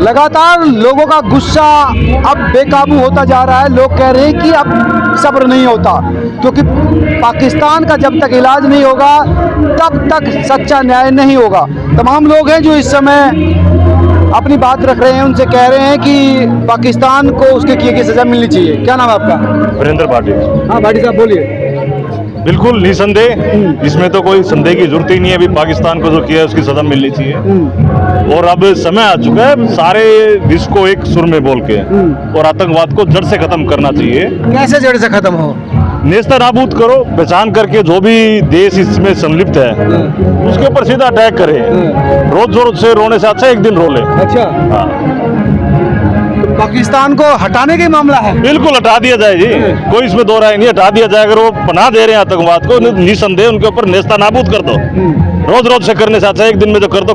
लगातार लोगों का गुस्सा अब बेकाबू होता जा रहा है। लोग कह रहे हैं कि अब सब्र नहीं होता, क्योंकि पाकिस्तान का जब तक इलाज नहीं होगा तब तक सच्चा न्याय नहीं होगा। तमाम लोग हैं जो इस समय अपनी बात रख रहे हैं, उनसे कह रहे हैं कि पाकिस्तान को उसके किए की सज़ा मिलनी चाहिए। क्या नाम है आपका? वीरेंद्र भाटी। हाँ भाटी साहब बोलिए। बिल्कुल निसंदेह, इसमें तो कोई संदेह की जरूरत ही नहीं है। अभी पाकिस्तान को जो किया है उसकी सजा मिलनी चाहिए। और अब समय आ चुका है सारे विश्व को एक सुर में बोल के और आतंकवाद को जड़ से खत्म करना चाहिए। कैसे जड़ से खत्म हो? नेस्ता नाबूद करो, पहचान करके जो भी देश इसमें संलिप्त है उसके ऊपर सीधा अटैक करे। रोज जोर से रोने से अच्छा एक दिन रो ले। अच्छा, हाँ, पाकिस्तान को हटाने का मामला है। बिल्कुल हटा दिया जाए जी, कोई इसमें दो राय नहीं, हटा दिया जाए। अगर वो पनाह दे रहे हैं आतंकवाद को, निसंदेह उनके ऊपर नेस्ता नाबूद कर दो। रोज रोज से करने से अच्छा एक दिन में जो कर दो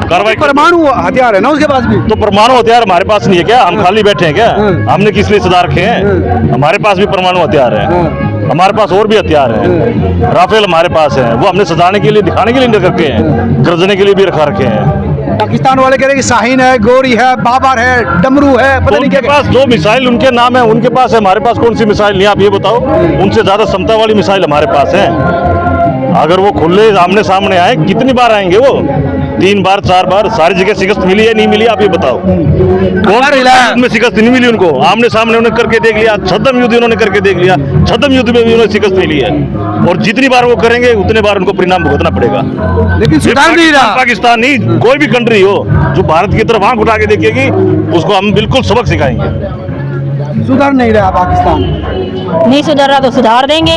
कार्रवाई। परमाणु हथियार है ना उसके पास भी? तो परमाणु हथियार हमारे पास नहीं है क्या? हम खाली बैठे हैं क्या? हमने किस लिए सजा रखे हैं? हमारे पास भी परमाणु हथियार है, हमारे पास और भी हथियार है। राफेल हमारे पास है, वो हमने सजाने के लिए, दिखाने के लिए नहीं रखे हैं, गरजने के लिए भी रखा रखे हैं। पाकिस्तान वाले कह रहे हैं कि शाहीन है, गोरी है, बाबर है, डमरू है, पता नहीं उनके क्या। पास जो मिसाइल उनके नाम है उनके पास है, हमारे पास कौन सी मिसाइल नहीं? आप ये बताओ। उनसे ज्यादा क्षमता वाली मिसाइल हमारे पास है। अगर वो खुले आमने सामने आए, कितनी बार आएंगे वो? 3 बार 4 बार? सारी जगह शिकस्त मिली है, नहीं मिली? आप ये बताओ। कौन में शिकस्त नहीं मिली उनको? आमने सामने उन्होंने करके देख लिया, छद्म युद्ध उन्होंने करके देख लिया, छद्म युद्ध में भी उन्होंने शिकस्त मिली है। और जितनी बार वो करेंगे उतने बार उनको परिणाम भुगतना पड़ेगा। लेकिन सुधार नहीं रहा। पाकिस्तान नहीं, कोई भी कंट्री हो जो भारत की तरफ आंख उठा के देखेगी उसको हम बिल्कुल सबक सिखाएंगे। सुधार नहीं रहा पाकिस्तान। नहीं सुधर रहा तो सुधार देंगे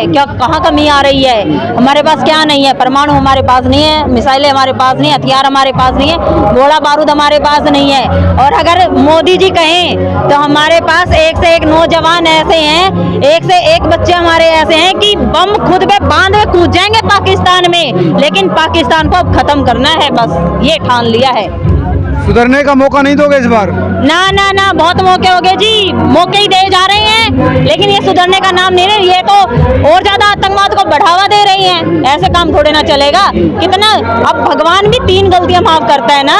क्या? कहाँ कमी आ रही है? हमारे पास क्या नहीं है? परमाणु हमारे पास नहीं है, मिसाइलें हमारे पास नहीं है, हथियार हमारे पास नहीं है, गोला बारूद हमारे पास नहीं है। और अगर मोदी जी कहें तो हमारे पास एक से एक नौजवान ऐसे हैं, एक से एक बच्चे हमारे ऐसे हैं कि बम खुद पे बांध के कूद जाएंगे पाकिस्तान में। लेकिन पाकिस्तान को अब खत्म करना है, बस ये ठान लिया है। सुधरने का मौका नहीं दोगे इस बार? ना बहुत मौके हो गए जी, मौके ही दे जा रहे हैं, लेकिन ये सुधरने का नाम नहीं रहे। ये तो और ज्यादा आतंकवाद को बढ़ावा दे रही हैं। ऐसे काम थोड़े ना चलेगा। कितना, अब भगवान भी 3 गलतियां माफ करता है ना,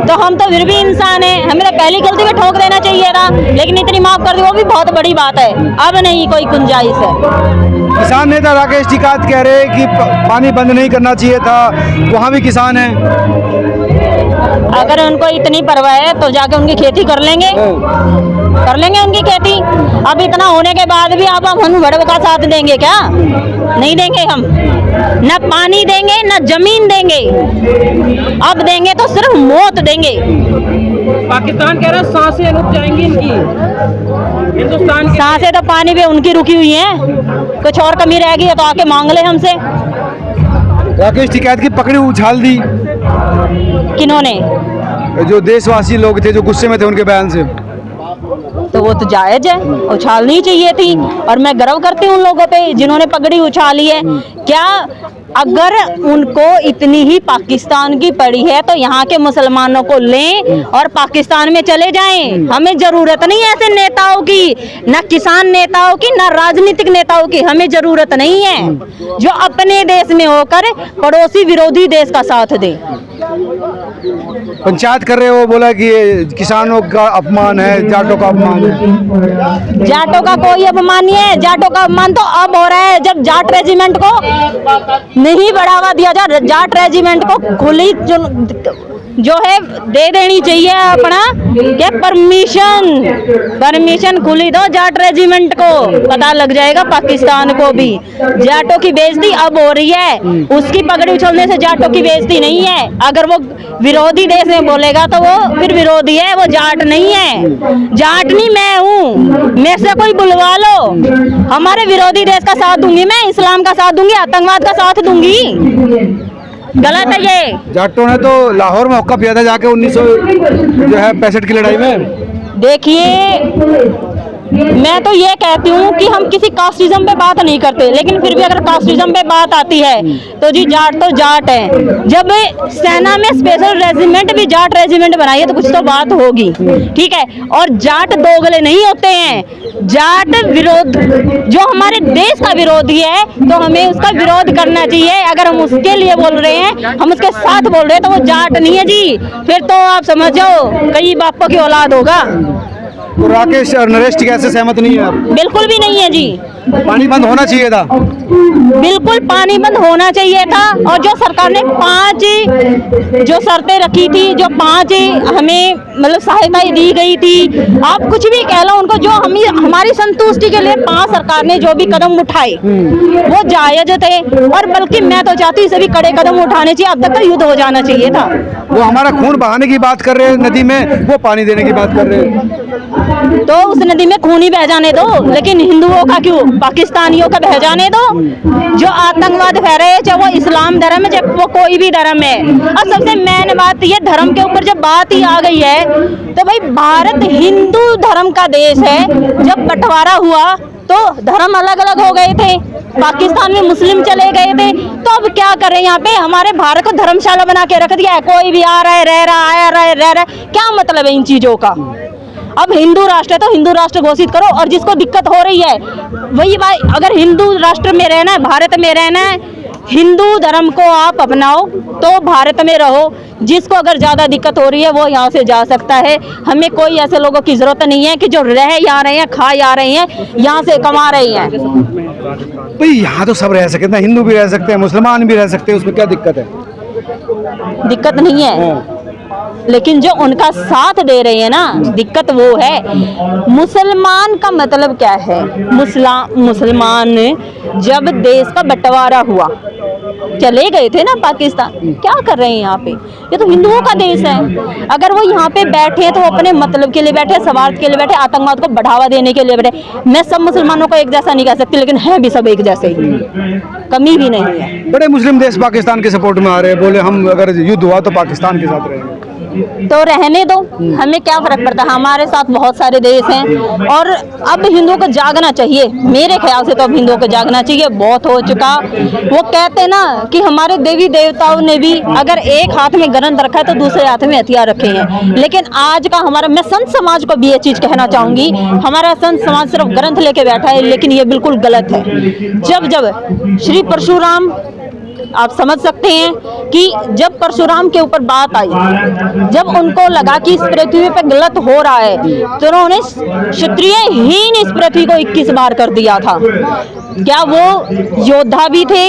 तो हम तो फिर भी इंसान हैं, हमें तो पहली गलती में ठोक देना चाहिए था, लेकिन इतनी माफ कर दी, वो भी बहुत बड़ी बात है। अब नहीं कोई गुंजाइश है। किसान नेता राकेश टिकैत कह रहे हैं कि पानी बंद नहीं करना चाहिए था, वहाँ भी किसान हैं। अगर उनको इतनी परवाह है तो जाके उनकी खेती कर लेंगे उनकी खेती। अब इतना होने के बाद भी आप हम भड़व का साथ देंगे क्या? नहीं देंगे हम। न पानी देंगे न जमीन देंगे, अब देंगे तो सिर्फ मौत देंगे। पाकिस्तान कह रहा है सांसें रुक जाएंगी इनकी, हिंदुस्तान की सांसें तो पानी पे उनकी रुकी हुई हैं। कुछ और कमी रह गई है तो आके मांग ले हमसे। राकेश टिकैत की पकड़ी उछाल दी किन्होंने? जो देशवासी लोग थे जो गुस्से में थे उनके बयान से। तो वो तो जायज है, उछालनी चाहिए थी। और मैं गर्व करती हूँ उन लोगों पे जिन्होंने पगड़ी उछाली है। क्या अगर उनको इतनी ही पाकिस्तान की पड़ी है तो यहाँ के मुसलमानों को लें और पाकिस्तान में चले जाएं। हमें जरूरत नहीं है ऐसे नेताओं की, न किसान नेताओं की, न राजनीतिक नेताओं की। हमें जरूरत नहीं है जो अपने देश में होकर पड़ोसी विरोधी देश का साथ दे। पंचायत कर रहे हो, बोला कि ये किसानों का अपमान है, जाटों का अपमान है। जाटों का कोई अपमान नहीं है। जाटों का अपमान तो अब हो रहा है जब जाट रेजिमेंट को नहीं बढ़ावा दिया जाए। जाट रेजिमेंट को खुली जो है दे देनी चाहिए अपना क्या परमिशन खुली दो जाट रेजिमेंट को। पता लग जाएगा पाकिस्तान को भी जाटों की बेइज्जती अब हो रही है। उसकी पगड़ी उछलने से जाटों की बेइज्जती नहीं है। अगर वो विरोधी देश में बोलेगा तो वो फिर विरोधी है, वो जाट नहीं है। जाट नहीं मैं हूँ, मैं से कोई बुलवा लो, हमारे विरोधी देश का साथ दूंगी मैं, इस्लाम का साथ दूंगी, आतंकवाद का साथ दूंगी। गलत है ये। जाटों ने तो लाहौर में हुक्का पिया था जाके 1965 की लड़ाई में। देखिए मैं तो ये कहती हूँ कि हम किसी कास्टिज्म पे बात नहीं करते, लेकिन फिर भी अगर कास्टिज्म पे बात आती है तो जी जाट तो जाट है। जब सेना में स्पेशल रेजिमेंट भी जाट रेजिमेंट बनाई है तो कुछ तो बात होगी, ठीक है। और जाट दोगले नहीं होते हैं। जाट विरोध जो हमारे देश का विरोधी है तो हमें उसका विरोध करना चाहिए। अगर हम उसके लिए बोल रहे हैं, हम उसके साथ बोल रहे हैं तो वो जाट नहीं है जी, फिर तो आप समझ जाओ कई बापों की औलाद होगा। तो राकेश और नरेश टिकैत से सहमत नहीं है आप? बिल्कुल भी नहीं है जी, पानी बंद होना चाहिए था। बिल्कुल पानी बंद होना चाहिए था। और जो सरकार ने 5 जो शर्तें रखी थी, जो 5 हमें मतलब सहायताएं दी गई थी, आप कुछ भी कह लो उनको, जो हमारी संतुष्टि के लिए 5 सरकार ने जो भी कदम उठाए वो जायज थे। और बल्कि मैं तो चाहती हूँ सभी कड़े कदम उठाने चाहिए। अब तक तो युद्ध हो जाना चाहिए था। वो हमारा खून बहाने की बात कर रहे हैं नदी में, वो पानी देने की बात कर रहे हैं। तो उस नदी में खून ही बह जाने दो, लेकिन हिंदुओं का क्यों, पाकिस्तानियों का बह जाने दो। जो आतंकवाद फैलाए, चाहे वो इस्लाम धर्म है, चाहे वो कोई भी धर्म है। और सबसे मेन बात ये, धर्म के ऊपर जब बात ही आ गई है तो भाई भारत हिंदू धर्म का देश है। जब बंटवारा हुआ तो धर्म अलग अलग हो गए थे, पाकिस्तान में मुस्लिम चले गए थे। तो अब क्या करें, यहाँ पे हमारे भारत को धर्मशाला बना के रख दिया है। कोई भी आ रहा है, रह रहा, आया रहा है, रह रहा है। क्या मतलब है इन चीजों का? अब हिंदू राष्ट्र है तो हिंदू राष्ट्र घोषित करो। और जिसको दिक्कत हो रही है वही भाई, अगर हिंदू राष्ट्र में रहना है, भारत में रहना है, हिंदू धर्म को आप अपनाओ तो भारत में रहो। जिसको अगर ज़्यादा दिक्कत हो रही है वो यहाँ से जा सकता है। हमें कोई ऐसे लोगों की ज़रूरत नहीं है कि जो रह जा रहे हैं, खा जा रहे हैं, यहाँ से कमा रहे हैं। भाई यहाँ तो सब रह सकते हैं, हिंदू भी रह सकते हैं, मुसलमान भी रह सकते हैं, उसमें क्या दिक्कत है? दिक्कत नहीं है, लेकिन जो उनका साथ दे रहे हैं ना, दिक्कत वो है। मुसलमान का मतलब क्या है? मुसलमान जब देश का बंटवारा हुआ चले गए थे ना पाकिस्तान, क्या कर रहे हैं यहाँ पे? ये तो हिंदुओं का देश है। अगर वो यहाँ पे बैठे हैं तो वो अपने मतलब के लिए बैठे, स्वार्थ के लिए बैठे, आतंकवाद को बढ़ावा देने के लिए बैठे। मैं सब मुसलमानों को एक जैसा नहीं कह सकती, लेकिन है भी सब एक जैसे ही, कमी भी नहीं है। बड़े मुस्लिम देश पाकिस्तान के सपोर्ट में आ रहे हैं, बोले हम अगर युद्ध हुआ तो पाकिस्तान के साथ रहेंगे। तो रहने दो, हमें क्या फर्क पड़ता है? हमारे साथ बहुत सारे देश हैं। और अब हिंदुओं को जागना चाहिए, मेरे ख्याल से तो अब हिंदुओं को जागना चाहिए। बहुत हो चुका। वो कहते हैं ना कि हमारे देवी देवताओं ने भी अगर एक हाथ में ग्रंथ रखा है तो दूसरे हाथ में हथियार रखे हैं। लेकिन आज का हमारा, मैं संत समाज को भी ये चीज़ कहना चाहूँगी, हमारा संत समाज सिर्फ ग्रंथ लेके बैठा है, लेकिन ये बिल्कुल गलत है। जब श्री परशुराम, आप समझ सकते हैं कि जब परशुराम के ऊपर बात आई, जब उनको लगा कि इस पृथ्वी पे गलत हो रहा है, तो उन्होंने क्षत्रियहीन इस पृथ्वी को 21 बार कर दिया था। क्या वो योद्धा भी थे?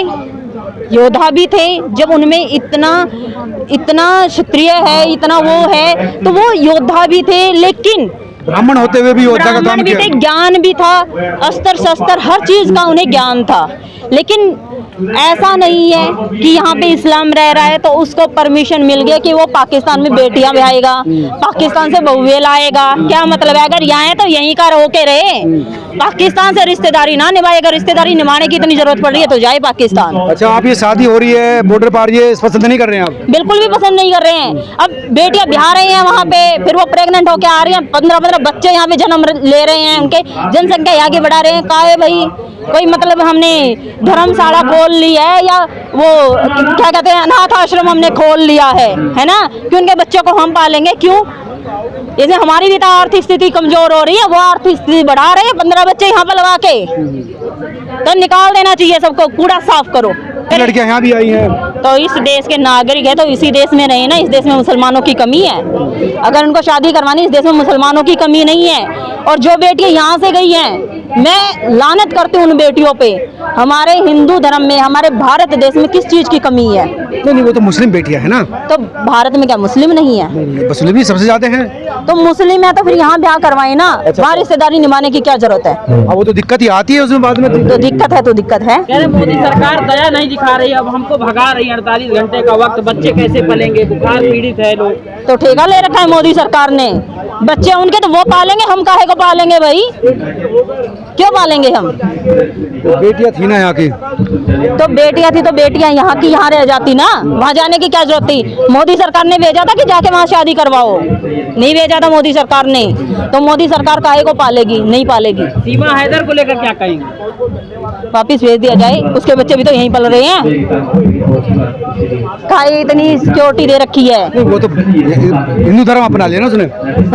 योद्धा भी थे। जब उनमें इतना क्षत्रिय है, इतना वो है, तो वो योद्धा भी थे। लेकिन ब्राह्मण होते हुए भी योद्धा का काम किया। ज्ञान भी था, अस्त्र शस्त्र हर चीज का उन्हें ज्ञान था। लेकिन ऐसा नहीं है कि यहाँ पे इस्लाम रह रहा है तो उसको परमिशन मिल गया कि वो पाकिस्तान में बेटियां ब्याएगा, पाकिस्तान से बहुएं लाएगा। क्या मतलब है? अगर यहाँ है तो यहीं का रह के रहे, पाकिस्तान से रिश्तेदारी ना निभाएगा। रिश्तेदारी निभाने की इतनी जरूरत पड़ रही है तो जाए पाकिस्तान। अच्छा, आप ये शादी हो रही है बॉर्डर पार, ये पसंद नहीं कर रहे हैं आप? बिल्कुल भी पसंद नहीं कर रहे हैं। अब बेटियां ब्याह रहे हैं वहाँ पे, फिर वो प्रेग्नेंट होके आ रही हैं, 15-15 बच्चे यहाँ पे जन्म ले रहे हैं, उनके जनसंख्या आगे बढ़ा रहे हैं। का है भाई? कोई मतलब हमने धर्मशाला खोल ली है या वो क्या कहते हैं अनाथ आश्रम हमने खोल लिया है ना, कि उनके बच्चों को हम पालेंगे? क्यों? जैसे हमारी भी तो आर्थिक स्थिति कमजोर हो रही है, वो आर्थिक स्थिति बढ़ा रहे हैं 15 बच्चे यहाँ पर लगा के। तो निकाल देना चाहिए सबको, कूड़ा साफ करो। लड़कियां यहाँ भी आई हैं तो इस देश के नागरिक है तो इसी देश में रहे ना। इस देश में मुसलमानों की कमी है? अगर उनको शादी करवानी, इस देश में मुसलमानों की कमी नहीं है। और जो बेटियां यहाँ से गई हैं, मैं लानत करती हूँ उन बेटियों पे। हमारे हिंदू धर्म में, हमारे भारत देश में किस चीज की कमी है? नहीं, वो तो मुस्लिम बेटियां है ना। तो भारत में क्या मुस्लिम नहीं है? मुस्लिम भी सबसे ज्यादा हैं। तो मुस्लिम है तो फिर यहाँ ब्याह करवाए ना। वहाँ रिश्तेदारी निभाने की क्या जरूरत है? अब वो तो दिक्कत ही आती है उसमें बाद में। तो दिक्कत है तो दिक्कत है। कह रहे मोदी सरकार दया नहीं दिखा रही, अब हमको भगा रही है। 48 घंटे का वक्त, बच्चे कैसे पलेंगे? बुखार पीड़ित है लोग। तो ठेका ले रखा है मोदी सरकार ने। बच्चे उनके तो वो पालेंगे, हम काहे को पालेंगे भाई? क्यों पालेंगे हम? बेटियां थी ना यहाँ की, तो बेटियां थी तो बेटियां यहाँ की यहाँ रह जाती ना, वहाँ जाने की क्या जरूरत थी? मोदी सरकार ने भेजा था कि जाके वहाँ शादी करवाओ, नहीं भेजा था मोदी सरकार ने, तो मोदी सरकार काहे को पालेगी? नहीं पालेगी। सीमा हैदर को लेकर क्या कहेंगे? वापिस भेज दिया जाए, उसके बच्चे भी तो यहीं पल रहे हैं। काहे इतनी सिक्योरिटी दे रखी है? वो तो हिंदू धर्म अपना लिया ना उसने,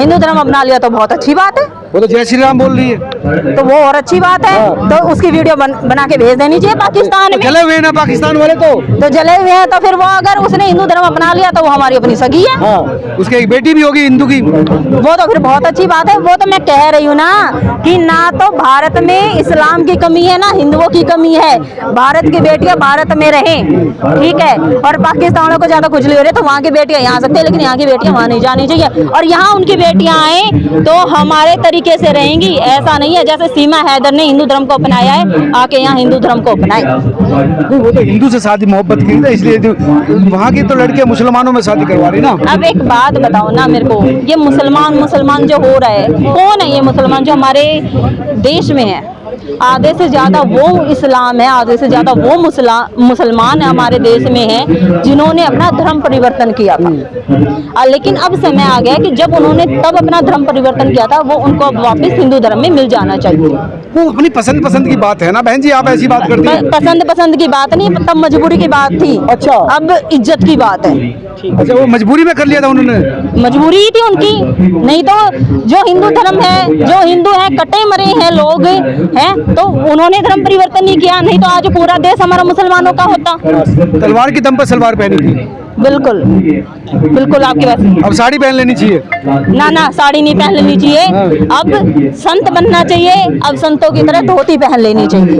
हिंदू धर्म अपना लिया तो बहुत अच्छी बात है, वो तो जय श्री राम बोल रही है। तो वो और अच्छी बात है। तो उसकी वीडियो बना के भेज देनी चाहिए पाकिस्तान तो में। जले हुए हैं ना पाकिस्तान वाले तो जले हुए हैं, तो फिर वो अगर उसने हिंदू धर्म अपना लिया तो वो हमारी अपनी सगी है। हाँ, उसकी एक बेटी भी होगी हिंदू की। वो तो फिर बहुत अच्छी बात है। वो तो मैं कह रही हूँ ना कि ना तो भारत में इस्लाम की कमी है ना हिंदुओं की कमी है। भारत की बेटियां भारत में रहें, ठीक है। और पाकिस्तान वालों को ज्यादा खुजली हो रही है तो वहाँ की बेटियां यहाँ आ सकती है, लेकिन यहाँ की बेटियां वहाँ नहीं जानी चाहिए। और यहाँ उनकी बेटियां आए तो हमारे तरीके से रहेंगी, ऐसा नहीं है जैसे सीमा हैदर ने हिंदू धर्म को अपनाया है, आके यहाँ हिंदू धर्म को अपनाए। वो तो हिंदू से शादी मोहब्बत की ना, इसलिए वहाँ की तो लड़कियां मुसलमानों में शादी करवा रही ना। अब एक बात बताओ ना मेरे को, ये मुसलमान जो हो रहा है, कौन है ये मुसलमान जो हमारे देश में है? आधे से ज्यादा वो इस्लाम है, आधे से ज्यादा वो मुसलमान हमारे देश में है जिन्होंने अपना धर्म परिवर्तन किया था। लेकिन अब समय आ गया कि जब उन्होंने तब अपना धर्म परिवर्तन किया था, वो उनको अब वापस हिंदू धर्म में मिल जाना चाहिए। वो अपनी पसंद की बात है ना बहन जी, आप ऐसी बात करती हैं। पसंद की बात नहीं, तब मजबूरी की बात थी। अच्छा। अब इज्जत की बात है। अच्छा, वो मजबूरी में कर लिया था उन्होंने। मजबूरी ही थी उनकी, नहीं तो जो हिंदू धर्म है, जो हिंदू है कटे मरे हैं लोग हैं, तो उन्होंने धर्म परिवर्तन नहीं किया, नहीं तो आज पूरा देश हमारा मुसलमानों का होता। तलवार की दम पर सलवार पहनी थी। बिल्कुल बिल्कुल आपकी बात। अब साड़ी पहन लेनी चाहिए। ना साड़ी नहीं पहन लेनी चाहिए, अब संत बनना चाहिए, अब संतों की तरह धोती पहन लेनी चाहिए।